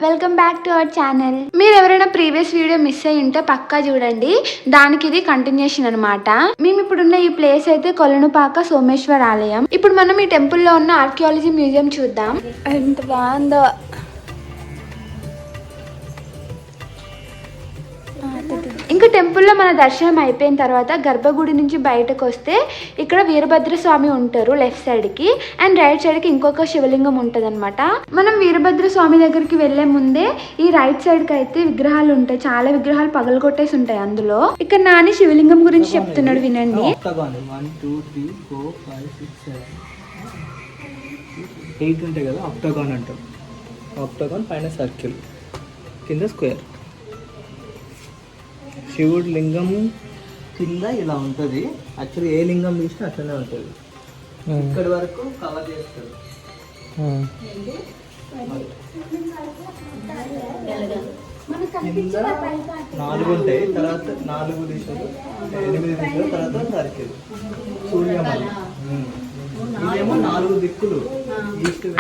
Welcome back to our channel. మీరు ఎవరైనా previous video miss అయ్యి ఉంటే పక్కా చూడండి, దానికి ఇది కంటిన్యూషన్ అనమాట. మేము ఇప్పుడున్న ఈ ప్లేస్ అయితే కొలనుపాక సోమేశ్వర ఆలయం. ఇప్పుడు మనం ఈ టెంపుల్ లో ఉన్న ఆర్కియాలజీ మ్యూజియం చూద్దాం. ఎంత బాగుందో. ఇంకా టెంపుల్లో మన దర్శనం అయిపోయిన తర్వాత గర్భగుడి నుంచి బయటకు వస్తే ఇక్కడ వీరభద్ర స్వామి ఉంటారు లెఫ్ట్ సైడ్ కి, అండ్ రైట్ సైడ్ కి ఇంకొక శివలింగం ఉంటది అనమాట. మనం వీరభద్ర స్వామి దగ్గరికి వెళ్లే ముందే ఈ రైట్ సైడ్ కి అయితే విగ్రహాలు ఉంటాయి, చాలా విగ్రహాలు పగలగొట్టేసి ఉంటాయి. అందులో ఇక్కడ నాని శివలింగం గురించి చెప్తున్నాడు, వినండి. 8 ఉంటాయి కదా, ఆక్టాగాన్ అంటారు. ఆక్టాగాన్ పైన సర్కిల్, కింద స్క్వేర్. శివుడు లింగం కింద ఇలా ఉంటుంది. యాక్చువల్లీ ఏ లింగం తీసినా అట్లనే ఉంటుంది. ఇక్కడి వరకు కవర్ చేస్తారు. కింద 4 ఉంటాయి, తర్వాత 4 దిశలు, 8 దిశలు, తర్వాత సర్కిల్ సూర్యమణి. ఇదేమో 4 దిక్కులు.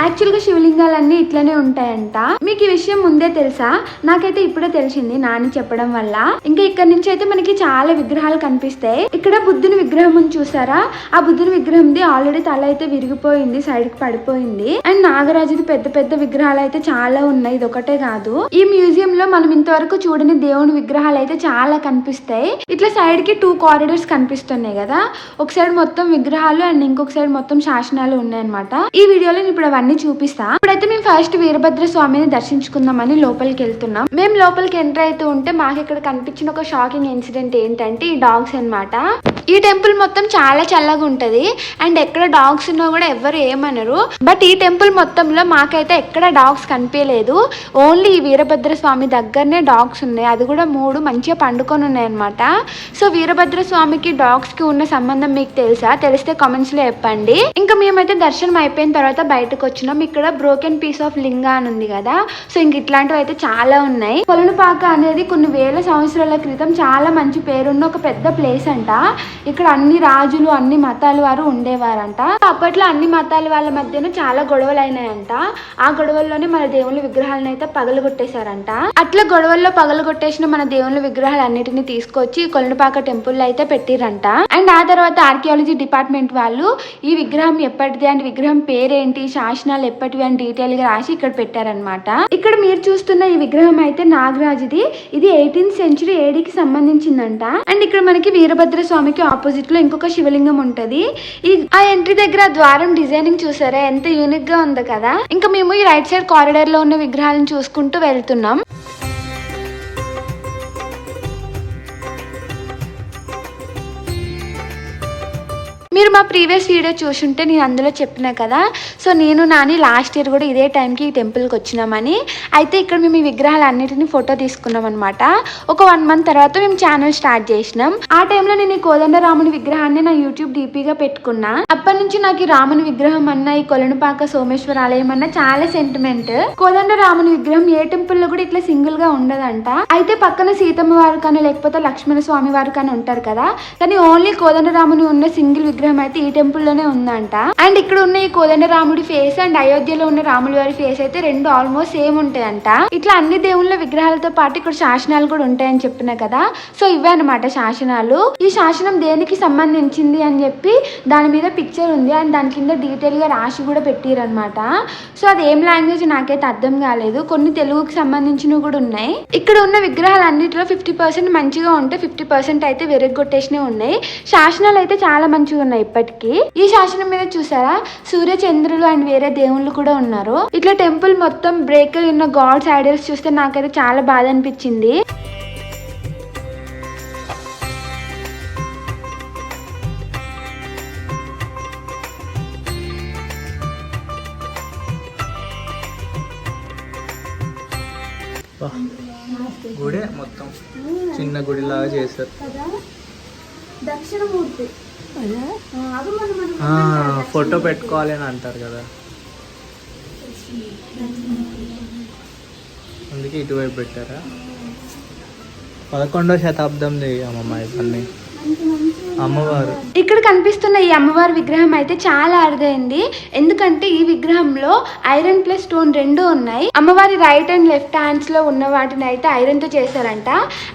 యాక్చువల్ గా శివలింగాలన్నీ ఇట్లనే ఉంటాయంట. మీకు ఈ విషయం ముందే తెలుసా? నాకైతే ఇప్పుడే తెలిసింది నాని చెప్పడం వల్ల. ఇంకా ఇక్కడ నుంచి అయితే మనకి చాలా విగ్రహాలు కనిపిస్తాయి. ఇక్కడ బుద్ధుని విగ్రహం ఉంది చూసారా? ఆ బుద్ధుని విగ్రహంది ఆల్రెడీ తల అయితే విరిగిపోయింది, సైడ్ కి పడిపోయింది. అండ్ నాగరాజుది పెద్ద పెద్ద విగ్రహాలు అయితే చాలా ఉన్నాయి, ఇది ఒకటే కాదు. ఈ మ్యూజియం లో మనం ఇంతవరకు చూడని దేవుని విగ్రహాలు అయితే చాలా కనిపిస్తాయి. ఇట్లా సైడ్ కి 2 కారిడార్స్ కనిపిస్తున్నాయి కదా, ఒక సైడ్ మొత్తం విగ్రహాలు అండ్ ఇంకొక సైడ్ మొత్తం శాసనాలు ఉన్నాయన్నమాట. ఈ వీడియోలో ఇప్పుడు అవన్నీ చూపిస్తా. ఇప్పుడైతే మేము ఫస్ట్ వీరభద్ర స్వామిని దర్శించుకుందామని లోపలికి వెళ్తున్నాం. మేము లోపలికి ఎంటర్ అవుతూ ఉంటే మాకు ఇక్కడ కనిపించిన ఒక షాకింగ్ ఇన్సిడెంట్ ఏంటంటే ఈ డాగ్స్ అన్నమాట. ఈ టెంపుల్ మొత్తం చాలా చల్లగా ఉంటది అండ్ ఎక్కడ డాగ్స్ ఉన్నా కూడా ఎవరు ఏమనరు. బట్ ఈ టెంపుల్ మొత్తంలో మాకైతే ఎక్కడ డాగ్స్ కనిపించలేదు. ఓన్లీ ఈ వీరభద్ర స్వామి దగ్గరనే డాగ్స్ ఉన్నాయి, అది కూడా 3 మంచిగా పండుకొని ఉన్నాయి అనమాట. సో వీరభద్ర స్వామికి డాగ్స్ కి ఉన్న సంబంధం మీకు తెలుసా? తెలిస్తే కామెంట్స్ లో చెప్పండి. ఇంకా మేమైతే దర్శనం అయిపోయిన తర్వాత బయటకు వచ్చినాం. ఇక్కడ బ్రోకెన్ పీస్ ఆఫ్ లింగా అని ఉంది కదా, సో ఇంక ఇట్లాంటివి అయితే చాలా ఉన్నాయి. కొలనుపాక అనేది కొన్ని వేల సంవత్సరాల క్రితం చాలా మంచి పేరున్న ఒక పెద్ద ప్లేస్ అంట. ఇక్కడ అన్ని రాజులు, అన్ని మతాల వారు ఉండేవారంట. అప్పట్లో అన్ని మతాల వాళ్ళ మధ్యన చాలా గొడవలు అయినాయంట. ఆ గొడవల్లోనే మన దేవుళ్ళ విగ్రహాలను అయితే పగలగొట్టేశారంట. అట్లా గొడవల్లో పగలగొట్టేసిన మన దేవుళ్ళ విగ్రహాలు అన్నిటిని తీసుకొచ్చి కొలనుపాక టెంపుల్ అయితే పెట్టిరంట. అండ్ ఆ తర్వాత ఆర్కియాలజీ డిపార్ట్మెంట్ వాళ్ళు ఈ విగ్రహం ఎప్పటిది అండ్ విగ్రహం పేరేంటి, శాసనాలు ఎప్పటివి అని డీటెయిల్ గా రాసి ఇక్కడ పెట్టారనమాట. ఇక్కడ మీరు చూస్తున్న ఈ విగ్రహం అయితే నాగరాజుది. ఇది 18th సెంచరీ ఏడీకి సంబంధించిందంట. అండ్ ఇక్కడ మనకి వీరభద్ర స్వామికి ఆపోజిట్ లో ఇంకొక శివలింగం ఉంటది. ఆ ఎంట్రీ దగ్గర ద్వారం డిజైనింగ్ చూసారా, ఎంత యూనిక్ గా ఉంది కదా. ఇంకా మేము ఈ రైట్ సైడ్ కారిడార్ లో ఉన్న విగ్రహాలను చూసుకుంటూ వెళ్తున్నాం. మీరు మా ప్రీవియస్ వీడియో చూసుంటే నేను అందులో చెప్పినా కదా, సో నేను నాని లాస్ట్ ఇయర్ కూడా ఇదే టైంకి ఈ టెంపుల్కి వచ్చినామని. అయితే ఇక్కడ మేము ఈ విగ్రహాలు అన్నిటిని ఫోటో తీసుకున్నాం అనమాట. ఒక 1 month తర్వాత మేము ఛానల్ స్టార్ట్ చేసినాం. ఆ టైంలో నేను ఈ కోదండరాముని విగ్రహాన్ని నా యూట్యూబ్ డీపీగా పెట్టుకున్నా. అప్పటి నుంచి నాకు ఈ రాముని విగ్రహం అన్న, ఈ కొలనుపాక సోమేశ్వర ఆలయం అన్న చాలా సెంటిమెంట్. కోదండరాముని విగ్రహం ఏ టెంపుల్ లో కూడా ఇట్లా సింగిల్ గా ఉండదంట. అయితే పక్కన సీతమ్మ వారు కానీ లేకపోతే లక్ష్మణ స్వామి వారు కానీ ఉంటారు కదా, కానీ ఓన్లీ కోదండరాముని ఉన్న సింగిల్ విగ్రహం అయితే ఈ టెంపుల్ లోనే ఉందంట. అండ్ ఇక్కడ ఉన్న ఈ కోదండరాముడి ఫేస్ అండ్ అయోధ్యలో ఉన్న రాముల వారి ఫేస్ అయితే 2 ఆల్మోస్ట్ సేమ్ ఉంటాయంట. ఇట్లా అన్ని దేవుళ్ళ విగ్రహాలతో పాటు ఇక్కడ శాసనాలు కూడా ఉంటాయని చెప్పిన కదా, సో ఇవే అనమాట శాసనాలు. ఈ శాసనం దేనికి సంబంధించింది అని చెప్పి దాని మీద పిక్చర్ ఉంది అండ్ దాని కింద డీటెయిల్ గా రాసి కూడా పెట్టిరనమాట. సో అది ఏం లాంగ్వేజ్ నాకైతే అర్థం కాలేదు. కొన్ని తెలుగుకి సంబంధించినవి కూడా ఉన్నాయి. ఇక్కడ ఉన్న విగ్రహాలు అన్నిటిలో 50% మంచిగా ఉంటే 50% అయితే విరగొట్టేసినవి ఉన్నాయి. శాసనాలు అయితే చాలా మంచిగా ఉన్నాయి ఇప్పటికీ. ఈ శాసనం మీద చూసారా సూర్య చంద్రులు అండ్ వేరే దేవుళ్ళు కూడా ఉన్నారు. ఇట్లా టెంపుల్ మొత్తం బ్రేక్ అయి ఉన్న గాడ్స్ ఐడల్స్ చూస్తే నాకైతే చాలా బాధ అనిపించింది. గుడి మొత్తం చిన్న గుడిలాగా చేశారు. దక్షిణమూర్తి ఫోటో పెట్టుకోవాలి అని అంటారు కదా, అందుకే ఇటువైపు పెట్టారా. 11వ శతాబ్దంది అమ్మమ్మ ఇవన్నీ. అమ్మవారు. ఇక్కడ కనిపిస్తున్న ఈ అమ్మవారి విగ్రహం అయితే చాలా అరుదైంది. ఎందుకంటే ఈ విగ్రహంలో ఐరన్ ప్లస్ స్టోన్ రెండు ఉన్నాయి. అమ్మవారి రైట్ అండ్ లెఫ్ట్ హ్యాండ్స్ లో ఉన్న వాటిని అయితే ఐరన్ తో చేశారంట.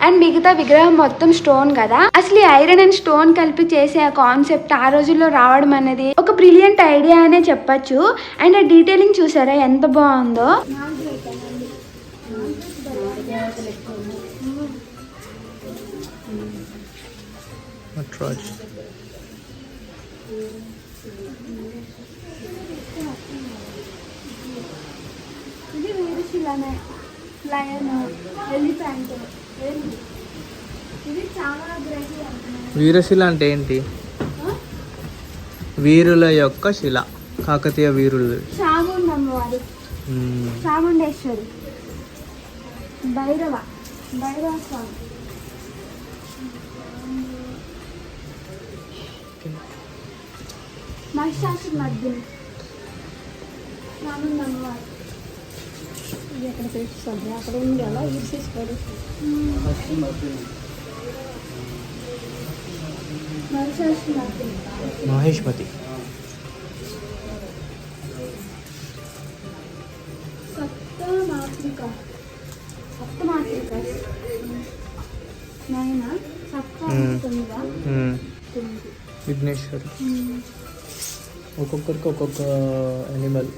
అండ్ మిగతా విగ్రహం మొత్తం స్టోన్ కదా. అసలు ఈ ఐరన్ అండ్ స్టోన్ కలిపి చేసే ఆ కాన్సెప్ట్ ఆ రోజుల్లో రావడం అనేది ఒక బ్రిలియంట్ ఐడియా అనే చెప్పొచ్చు. అండ్ ఆ డీటెయిలింగ్ చూసారా ఎంత బాగుందో. వీరశిల అంటే ఏంటి? వీరుల యొక్క శిల, కాకతీయ వీరులు. చాముండమ్మవారు, చాముండేశ్వరి, భైరవ స్వామి, మహిషాసుర మర్దిని, చాముండమ్మవారు. అక్కడ ఉంది అలా ఈర్షేశ్వరు, మహిషాసుర మర్దిని, మహేష్మతి, సప్తమాతృక నాయన సప్తమిగా విఘ్నేశ్వరు. ఒక్కొక్కరికి ఒక్కొక్క అనిమల్.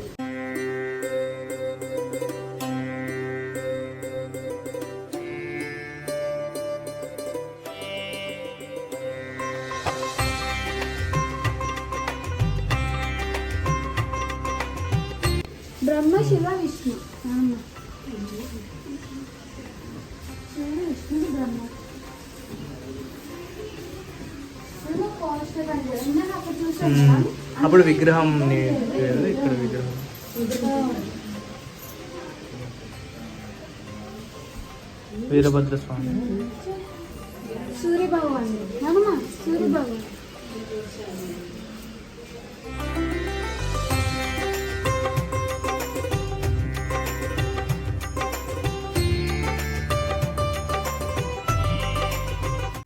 బ్రహ్మ శివ విష్ణు, విష్ణుడు బ్రహ్మ. అప్పుడు విగ్రహం ఇక్కడ విగ్రహం. వీరభద్ర స్వామి, సూర్య భగవాన్, సూర్య భగవాన్.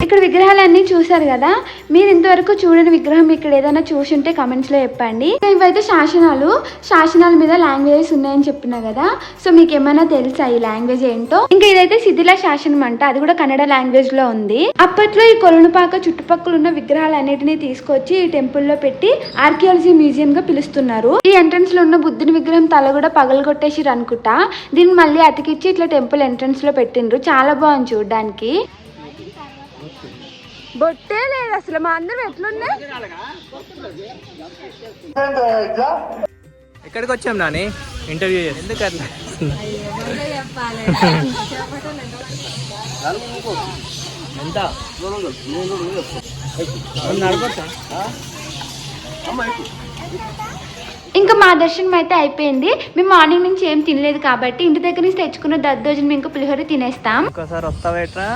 ఇక్కడ విగ్రహాలన్నీ చూసారు కదా. మీరు ఇంతవరకు చూడని విగ్రహం ఇక్కడ ఏదైనా చూసుంటే కమెంట్స్ లో చెప్పండి. ఇవైతే శాసనాల మీద లాంగ్వేజెస్ ఉన్నాయని చెప్పినా కదా. సో మీకు ఏమైనా తెలుసా ఈ లాంగ్వేజ్ ఏంటో? ఇంకా ఇదైతే శిథిల శాసనం అంట, అది కూడా కన్నడ లాంగ్వేజ్ లో ఉంది. అప్పట్లో ఈ కొలనుపాక చుట్టుపక్కల ఉన్న విగ్రహాలన్నిటినీ తీసుకొచ్చి ఈ టెంపుల్ లో పెట్టి ఆర్కియాలజీ మ్యూజియం గా పిలుస్తున్నారు. ఈ ఎంట్రన్స్ లో ఉన్న బుద్ధుని విగ్రహం తల కూడా పగలగొట్టేసిరు అనుకుంటా. దీన్ని మళ్ళీ అతికిచ్చి ఇట్లా టెంపుల్ ఎంట్రన్స్ లో పెట్టిండ్రు. చాలా బాగుంది చూడడానికి. బొట్టే లేదు అసలు. మా అందరం ఎట్లున్నాయి. ఎక్కడికి వచ్చాం నాని? ఇంటర్వ్యూ చేసి. ఎందుకు అట్లా? ఎంత ఇంకా మా దర్శనం అయితే అయిపోయింది. మేము మార్నింగ్ నుంచి ఏం తినలేదు కాబట్టి ఇంటి దగ్గర నుంచి తెచ్చుకున్న దద్దోజనం ఇంకా పులిహోర తినేస్తాం. ఒకసారి వస్తావేట్రా?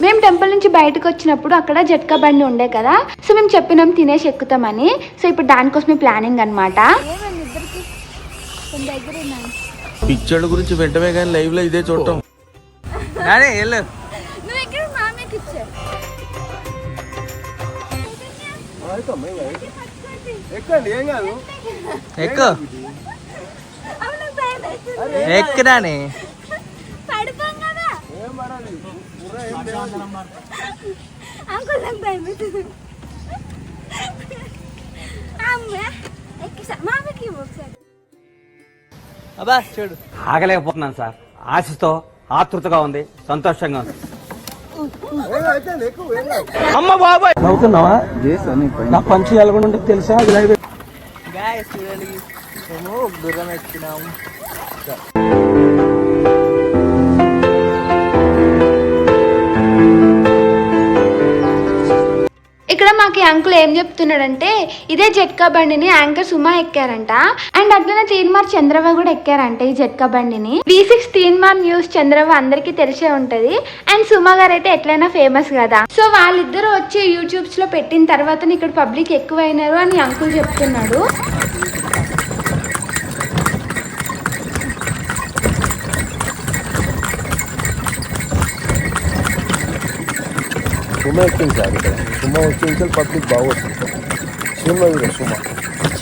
మేము టెంపుల్ నుంచి బయటకు వచ్చినప్పుడు అక్కడ జట్కా బండి ఉండే కదా. సో మేము చెప్పినాం తినేసి ఎక్కుతామని. సో ఇప్పుడు దానికోసమే ప్లానింగ్ అనమాట. పిక్చర్ గురించి వెంటనే కానీ లైవ్ లో ఇదే చూడటం. ఎక్కడానే అబ్బా చూడు. ఆగలేకపోతున్నాను సార్. ఆశతో ఆతృతగా ఉంది, సంతోషంగా ఉంది. అమ్మ బాబాయ్ నవ్వుతున్నావా? నా పంచి ఎలాగొంటే తెలుసా? గాయ్స్ చూడండి, మేము గుర్రం ఎక్కినాము. ఇక్కడ మాకు ఈ అంకుల్ ఏం చెప్తున్నాడంటే ఇదే జట్కా బండిని యాంకర్ సుమా ఎక్కారంట. అండ్ అట్లనే తీన్మార్ చంద్రబాబు కూడా ఎక్కారంట ఈ జట్కా బండిని. V6 తీన్మార్ న్యూస్ చంద్రబాబు అందరికీ తెలిసే ఉంటది. అండ్ సుమా గారు అయితే ఎట్లయినా ఫేమస్ కదా. సో వాళ్ళిద్దరూ వచ్చి యూట్యూబ్స్ లో పెట్టిన తర్వాత ఇక్కడ పబ్లిక్ ఎక్కువైనారు అని అంకుల్ చెప్తున్నాడు. సుమా ఎక్కింది సార్, ఇక్కడ సుమా ఎక్కించి పబ్లిక్ బాగా వస్తుంది. సుమా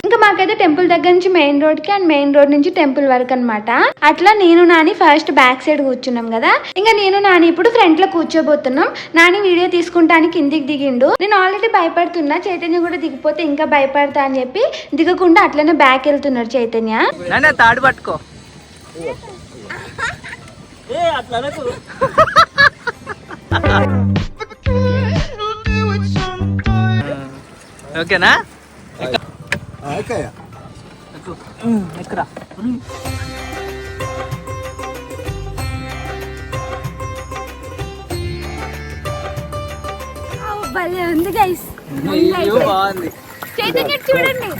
ఇంకా మాకైతే టెంపుల్ దగ్గర నుంచి మెయిన్ రోడ్ కి అండ్ మెయిన్ రోడ్ నుంచి టెంపుల్ వరకు అన్నమాట. అట్లా నేను నాని ఫస్ట్ బ్యాక్ సైడ్ కూర్చున్నాం కదా. ఇంకా నేను నాని ఇప్పుడు ఫ్రంట్ లో కూర్చోబోతున్నాం. నాని వీడియో తీసుకుంటానికి కిందికి దిగిండు. నేను ఆల్రెడీ భయపడుతున్నా, చైతన్య కూడా దిగిపోతే ఇంకా భయపడతా అని చెప్పి దిగకుండా అట్లనే బ్యాక్ వెళ్తున్నాడు చైతన్య. తాడు పట్టుకో. ఓకేనా? ఎక్కడా భలే ఉంది గైస్. బాగుంది. చైతన్య చూడండి.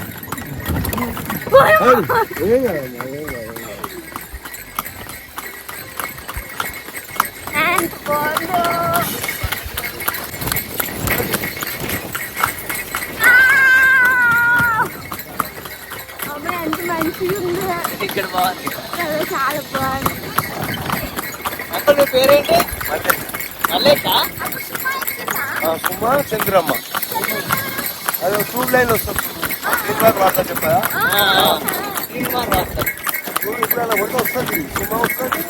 ఎంత మంచిగా ఉంది. ఇక్కడ బాగుంది. చాలా బాగుంది. అక్కడ నీ పేరేంటి? మల్లేషా? సుమా చంద్రమ్మ అదే ట్యూబ్ లైన్ వస్తుంది. వార్త చెప్పారా? తీన్మార్ రాస్తా. ఇప్పుడు అలా వంట వస్తుంది. సుమా వస్తుంది.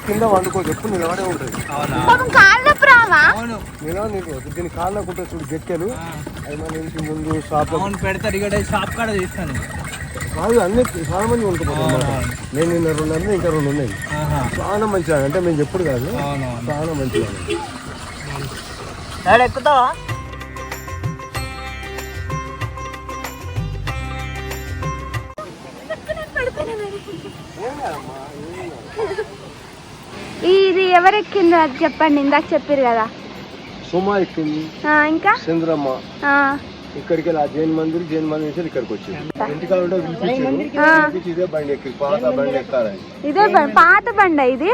కింద వండుకోవచ్చు, ఎప్పుడు నిలబడే ఉంటుంది. నిలవదు, దీని కాళ్ళకు ఉంటుంది చూడు గెట్టెలు. అది మన ఇంటి ముందు షాప్ పెడతారు. ఇక్కడ షాప్ కాడ చేస్తాను కాదు, అన్ని చాలా మంది వండుకుంటారు. నేను నిన్న 2 అన్నీ ఇంకా 2 ఉన్నాయి. చాలా మంచిగా అంటే మేము చెప్పుడు కాదు, చాలా మంచిగా. ఎక్కుతావా? ఇది ఎవరెక్కిందో అది చెప్పండి. ఇందాక చెప్పారు కదా. సుమా ఎక్కింది, ఇంకా చంద్రమ్మ. ఇక్కడికి వెళ్ళి ఆ జైన్ మందిర్ నుంచి ఇక్కడికి వచ్చింది. ఇంటికాడ ఉంటే పిలిపించి ఇదే బండి ఎక్కి పాత బండి ఎక్కాలని. ఇదే పాత బండి ఇది.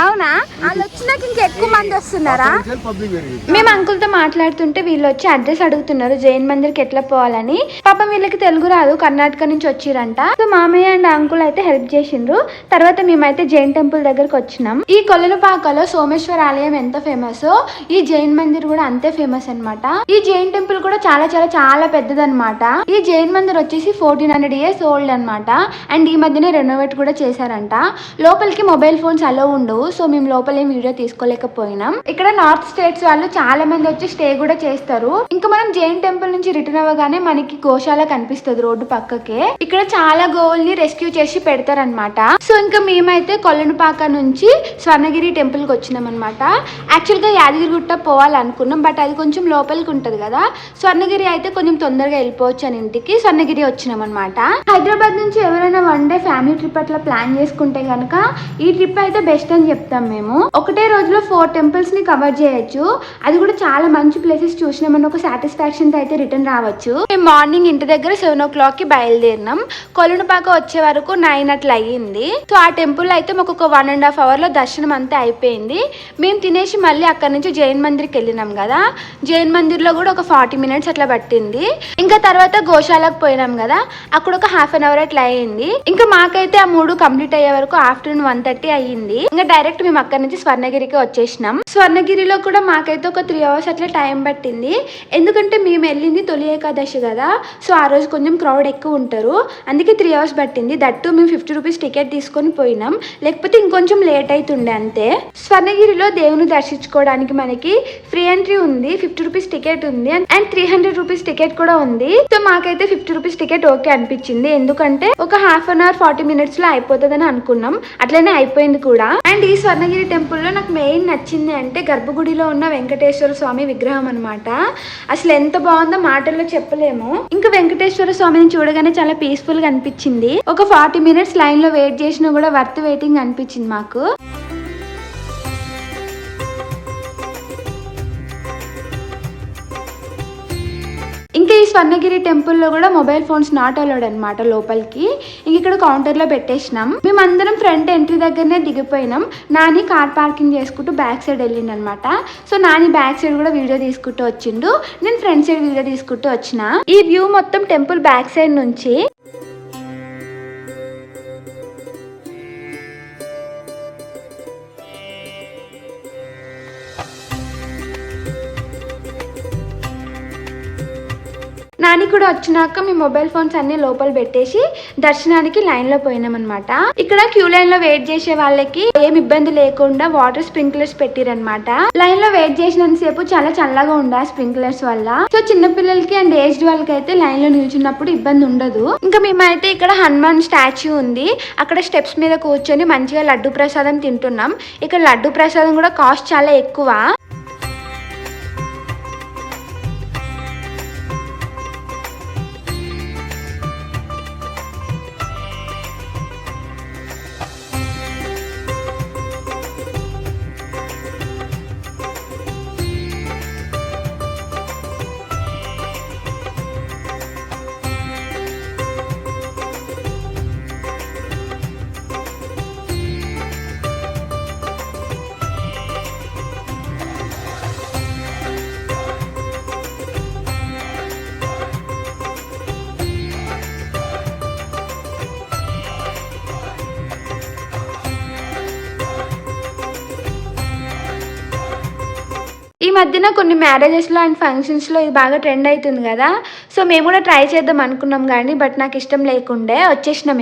అవునా? వాళ్ళు వచ్చినాక ఇంకెక్కువ మంది వస్తున్నారా? మేము అంకుల్ తో మాట్లాడుతుంటే వీళ్ళు వచ్చి అడ్రస్ అడుగుతున్నారు జైన్ మందిర్ కి ఎట్లా పోవాలని. పాపం వీళ్ళకి తెలుగు రాదు, కర్ణాటక నుంచి వచ్చిరంట. సో మామయ్య అండ్ అంకుల్ అయితే హెల్ప్ చేసిండ్రు. తర్వాత మేమైతే జైన్ టెంపుల్ దగ్గరకు వచ్చినాం. ఈ కొలనుపాకలో సోమేశ్వర ఆలయం ఎంత ఫేమస్, ఈ జైన్ మందిర్ కూడా అంతే ఫేమస్ అన్నమాట. ఈ జైన్ టెంపుల్ కూడా చాలా చాలా చాలా పెద్దదన్నమాట. ఈ జైన్ మందిర్ వచ్చేసి 1400 years ఓల్డ్ అన్నమాట. అండ్ ఈ మధ్యనే రెనోవేట్ కూడా చేశారంట. లోపలికి మొబైల్ ఫోన్స్ అలో ఉండవు. సో మేము లోపల ఏం వీడియో తీసుకోలేకపోయినాం. ఇక్కడ నార్త్ స్టేట్స్ వాళ్ళు చాలా మంది వచ్చి స్టే కూడా చేస్తారు. ఇంకా మనం జైన్ టెంపుల్ నుంచి రిటర్న్ అవ్వగానే మనకి గోశాల కనిపిస్తుంది రోడ్డు పక్కకే. ఇక్కడ చాలా గోవుల్ని రెస్క్యూ చేసి పెడతారనమాట. సో ఇంకా మేమైతే కొలనుపాక నుంచి స్వర్ణగిరి టెంపుల్ కి వచ్చినాం అనమాట. యాక్చువల్ గా యాదగిరిగుట్ట పోవాలనుకున్నాం, బట్ అది కొంచెం లోపలికి ఉంటది కదా. స్వర్ణగిరి అయితే కొంచెం తొందరగా వెళ్ళిపోవచ్చు అని ఇంటికి స్వర్ణగిరి వచ్చినాం అనమాట. హైదరాబాద్ నుంచి ఎవరైనా 1 day ఫ్యామిలీ ట్రిప్ అట్లా ప్లాన్ చేసుకుంటే కనుక ఈ ట్రిప్ అయితే బెస్ట్ అని చెప్తాం మేము. ఒకటే రోజులో 4 temples ని కవర్ చేయొచ్చు. అది కూడా చాలా మంచి ప్లేసెస్ చూసినామని ఒక సాటిస్ఫాక్షన్ తో అయితే రిటర్న్ రావచ్చు. మేము మార్నింగ్ ఇంటి దగ్గర 7 o'clock కి బయలుదేరినాం. కొలనుపాక వచ్చే వరకు 9 అట్లా అయ్యింది. సో ఆ టెంపుల్ అయితే మాకు ఒక 1.5 hour లో దర్శనం అంతా అయిపోయింది. మేము తినేసి మళ్ళీ అక్కడ నుంచి జైన్ మందిర్కి వెళ్ళినాం కదా. జైన్ మందిర్ లో కూడా ఒక 40 minutes అట్లా పట్టింది. ఇంకా తర్వాత గోశాలకు పోయినాం కదా, అక్కడ ఒక 1/2 hour అట్లా అయ్యింది. ఇంకా మాకైతే ఆ 3 కంప్లీట్ అయ్యే వరకు ఆఫ్టర్నూన్ 1:30 అయ్యింది. ఇంకా డైరెక్ట్ మేము అక్కడ నుంచి స్వర్ణగిరికి వచ్చేసినాం. స్వర్ణగిరిలో కూడా మాకైతే ఒక 3 hours అట్లా టైం పట్టింది. ఎందుకంటే మేము వెళ్ళింది తొలి ఏకాదశి కదా. సో ఆ రోజు కొంచెం క్రౌడ్ ఎక్కువ ఉంటారు, అందుకే 3 hours పట్టింది. దట్టు మేము 50 rupees టికెట్ తీసుకొని పోయినాం, లేకపోతే ఇంకొంచెం లేట్ అవుతుండే అంతే. స్వర్ణగిరిలో దేవుని దర్శించుకోవడానికి మనకి ఫ్రీ ఎంట్రీ ఉంది, 50 రూపీస్ టికెట్ ఉంది అండ్ 300 రూపీస్ టికెట్ కూడా ఉంది. సో మాకైతే 50 రూపీస్ టికెట్ ఓకే అనిపించింది, ఎందుకంటే ఒక హాఫ్ అన్ అవర్ 40 మినిట్స్ లో అయిపోతుందని అనుకున్నాం, అట్లనే అయిపోయింది కూడా. అండ్ ఈ స్వర్ణగిరి టెంపుల్ లో నాకు మెయిన్ నచ్చింది అంటే గర్భగుడిలో ఉన్న వెంకటేశ్వర స్వామి విగ్రహం అనమాట. అసలు ఎంత బాగుందో మాటల్లో చెప్పలేము. ఇంకా వెంకటేశ్వర స్వామిని చూడగానే చాలా పీస్ఫుల్ గా అనిపించింది. ఒక 40 మినిట్స్ లైన్ లో వెయిట్ చేసినా కూడా వర్త్ వెయిటింగ్ అనిపించింది మాకు. ఇంకా ఈ స్వర్ణగిరి టెంపుల్ లో కూడా మొబైల్ ఫోన్స్ నాట్ అలౌడ్ అనమాట లోపలికి. ఇంక ఇక్కడ కౌంటర్ లో పెట్టేసినాం. మేమందరం ఫ్రంట్ ఎంట్రీ దగ్గరనే దిగిపోయినాం. నాని కార్ పార్కింగ్ చేసుకుంటూ బ్యాక్ సైడ్ వెళ్ళిండు అనమాట. సో నాని బ్యాక్ సైడ్ కూడా వీడియో తీసుకుంటూ వచ్చిండు, నేను ఫ్రంట్ సైడ్ వీడియో తీసుకుంటూ వచ్చిన. ఈ వ్యూ మొత్తం టెంపుల్ బ్యాక్ సైడ్ నుంచి. నాని కూడా వచ్చినాక మీ మొబైల్ ఫోన్స్ అన్ని లోపల పెట్టేసి దర్శనానికి లైన్ లో పోయినాం అనమాట. ఇక్కడ క్యూ లైన్ లో వెయిట్ చేసే వాళ్ళకి ఏం ఇబ్బంది లేకుండా వాటర్ స్ప్రింక్లర్స్ పెట్టిరనమాట. లైన్ లో వెయిట్ చేసినంత సేపు చాలా చల్లగా ఉండ స్ప్రింక్లర్స్ వల్ల. సో చిన్న పిల్లలకి అండ్ ఏజ్డ్ వాళ్ళకి అయితే లైన్ లో నిల్చున్నప్పుడు ఇబ్బంది ఉండదు. ఇంకా మేమైతే ఇక్కడ హనుమాన్ స్టాచ్యూ ఉంది, అక్కడ స్టెప్స్ మీద కూర్చొని మంచిగా లడ్డు ప్రసాదం తింటున్నాం. ఇక్కడ లడ్డు ప్రసాదం కూడా కాస్ట్ చాలా ఎక్కువ. ఈ మధ్యన కొన్ని మ్యారేజెస్ లో అండ్ ఫంక్షన్స్ లో ఇది బాగా ట్రెండ్ అవుతుంది కదా. సో మేము కూడా ట్రై చేద్దాం అనుకున్నాం కానీ బట్ నాకు ఇష్టం లేకుండే వచ్చేసినాం.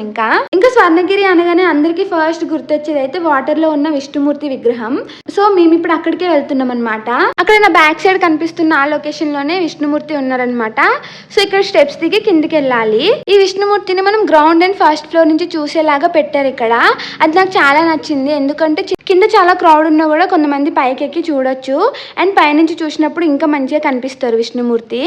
ఇంకా స్వర్ణగిరి అనగానే అందరికి ఫస్ట్ గుర్తొచ్చేది అయితే వాటర్ లో ఉన్న విష్ణుమూర్తి విగ్రహం. సో మేము ఇప్పుడు అక్కడికే వెళ్తున్నాం అనమాట. అక్కడ నా బ్యాక్ సైడ్ కనిపిస్తున్న ఆ లొకేషన్ లోనే విష్ణుమూర్తి ఉన్నారనమాట. సో ఇక్కడ స్టెప్స్ దిగి కిందికి వెళ్ళాలి. ఈ విష్ణుమూర్తిని మనం గ్రౌండ్ అండ్ ఫస్ట్ ఫ్లోర్ నుంచి చూసేలాగా పెట్టారు ఇక్కడ. అది నాకు చాలా నచ్చింది, ఎందుకంటే కింద చాలా క్రౌడ్ ఉన్నా కూడా కొంతమంది పైకి ఎక్కి చూడొచ్చు అండ్ పైనుంచి చూసినప్పుడు ఇంకా మంచిగా కనిపిస్తారు విష్ణుమూర్తి.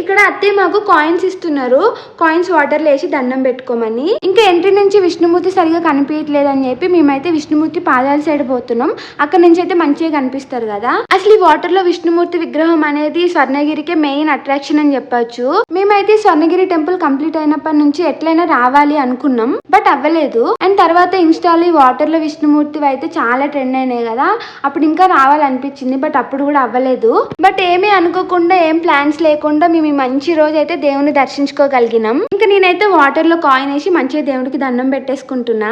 ఇక్కడ అత్తయ్య మాకు కాయిన్స్ ఇస్తున్నారు, కాయిన్స్ వాటర్ వేసి దండం పెట్టుకోమని. ఇంకా ఎంట్రీ నుంచి విష్ణుమూర్తి సరిగా కనిపించట్లేదు అని చెప్పి మేమైతే విష్ణుమూర్తి పాదాల సైడ్ పోతున్నాం. అక్కడ నుంచి అయితే మంచిగా కనిపిస్తారు కదా. అసలు ఈ వాటర్ లో విష్ణుమూర్తి విగ్రహం అనేది స్వర్ణగిరికే మెయిన్ అట్రాక్షన్ అని చెప్పొచ్చు. మేమైతే స్వర్ణగిరి టెంపుల్ కంప్లీట్ అయినప్పటి నుంచి ఎట్లయినా రావాలి అనుకున్నాం, బట్ అవ్వలేదు. అండ్ తర్వాత ఇన్స్టాలో ఈ వాటర్ లో విష్ణుమూర్తి అయితే చాలా ట్రెండ్ అయినాయి కదా, అప్పుడు ఇంకా రావాలనిపించింది, బట్ అప్పుడు కూడా అవ్వలేదు. బట్ ఏమీ అనుకోకుండా ఏం ప్లాన్స్ లేకుండా మేము మంచి రోజు అయితే దేవుని దర్శించుకోగలిగినాం. ఇంకా నేనైతే వాటర్ లో కాయిన్ వేసి మంచిగా దేవుడికి దండం పెట్టేసుకుంటున్నా.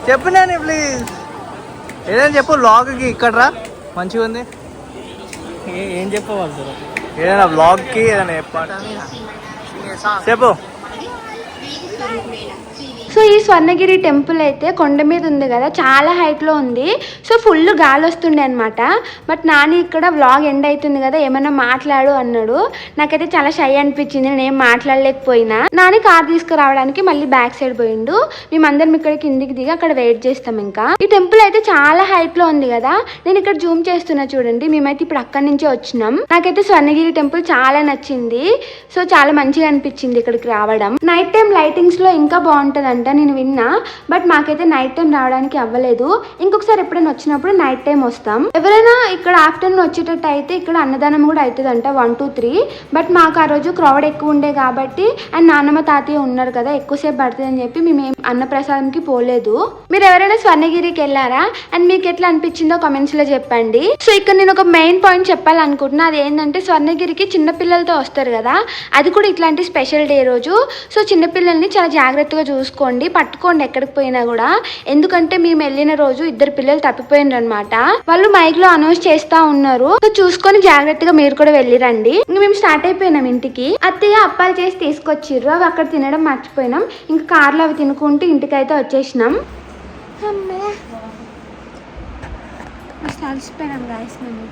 చెప్పు నేను ప్లీజ్ ఏదైనా చెప్పు. వ్లాగ్కి ఇక్కడ రా, మంచిగా ఉంది. ఏం చెప్పవాలి సార్? ఏదైనా వ్లాగ్కి ఏదైనా చెప్పు. సో ఈ స్వర్ణగిరి టెంపుల్ అయితే కొండ మీద ఉంది కదా, చాలా హైట్ లో ఉంది. సో ఫుల్ గాలి వస్తుండే అనమాట. బట్ నాని ఇక్కడ వ్లాగ్ ఎండ్ అవుతుంది కదా ఏమన్నా మాట్లాడు అన్నాడు. నాకైతే చాలా షై అనిపించింది, నేనేం మాట్లాడలేకపోయినా. నాని కార్ తీసుకురావడానికి మళ్ళీ బ్యాక్ సైడ్ పోయిండు. మేమందరం ఇక్కడ కిందికి దిగి అక్కడ వెయిట్ చేస్తాం. ఇంకా ఈ టెంపుల్ అయితే చాలా హైట్ లో ఉంది కదా, నేను ఇక్కడ జూమ్ చేస్తున్నా చూడండి. మేమైతే ఇప్పుడు అక్కడి నుంచే వచ్చినాం. నాకైతే స్వర్ణగిరి టెంపుల్ చాలా నచ్చింది. సో చాలా మంచిగా అనిపించింది ఇక్కడికి రావడం. నైట్ టైం లైటింగ్స్ లో ఇంకా బాగుంటది వస్తుందంట, నేను విన్నా. బట్ మాకైతే నైట్ టైం రావడానికి అవ్వలేదు. ఇంకొకసారి ఎప్పుడైనా వచ్చినప్పుడు నైట్ టైం వస్తాం. ఎవరైనా ఇక్కడ ఆఫ్టర్నూన్ వచ్చేటట్టు అయితే ఇక్కడ అన్నదానం కూడా అవుతుందంట 1 to 3. బట్ మాకు ఆ రోజు క్రౌడ్ ఎక్కువ ఉండే కాబట్టి అండ్ నాన్నమ్మ తాతయ్య ఉన్నారు కదా, ఎక్కువసేపు పడుతుంది అని చెప్పి మేము అన్నప్రసాదంకి పోలేదు. మీరు ఎవరైనా స్వర్ణగిరికి వెళ్ళారా అండ్ మీకు ఎట్లా అనిపించిందో కామెంట్స్ లో చెప్పండి. సో ఇక్కడ నేను ఒక మెయిన్ పాయింట్ చెప్పాలనుకుంటున్నా, అది ఏంటంటే స్వర్ణగిరికి చిన్నపిల్లలతో వస్తారు కదా, అది కూడా ఇట్లాంటి స్పెషల్ డే రోజు. సో చిన్నపిల్లల్ని చాలా జాగ్రత్తగా చూసుకోండి, పట్టుకోండి ఎక్కడికి పోయినా కూడా. ఎందుకంటే మేము వెళ్ళిన రోజు 2 పిల్లలు తప్పిపోయినారు అనమాట. వాళ్ళు మైక్ లో అనౌన్స్ చేస్తా ఉన్నారు. సో చూసుకొని జాగ్రత్తగా మీరు కూడా వెళ్ళిరండి. ఇంక మేము స్టార్ట్ అయిపోయినాం ఇంటికి. అత్తయ్య అప్పాలు చేసి తీసుకొచ్చిర్రు, అవి అక్కడ తినడం మర్చిపోయినాం. ఇంకా కార్లో అవి తినుకుంటూ ఇంటికైతే వచ్చేసినాం. అలసిపోయినాం గాయస్ మేము.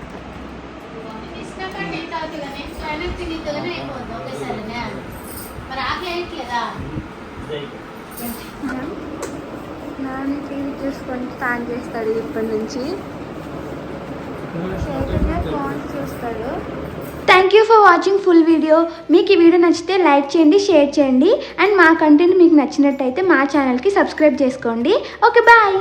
నాన్న టీవీ చూసుకొని స్టార్ట్ చేస్తాడు ఇప్పటి నుంచి. ఫోన్ చూస్తాడు. Thank you for watching full video. మీకు ఈ వీడియో నచ్చితే లైక్ చేయండి, షేర్ చేయండి. అండ్ మా కంటెంట్ మీకు నచ్చినట్టయితే మా ఛానల్కి సబ్స్క్రైబ్ చేసుకోండి. Okay bye.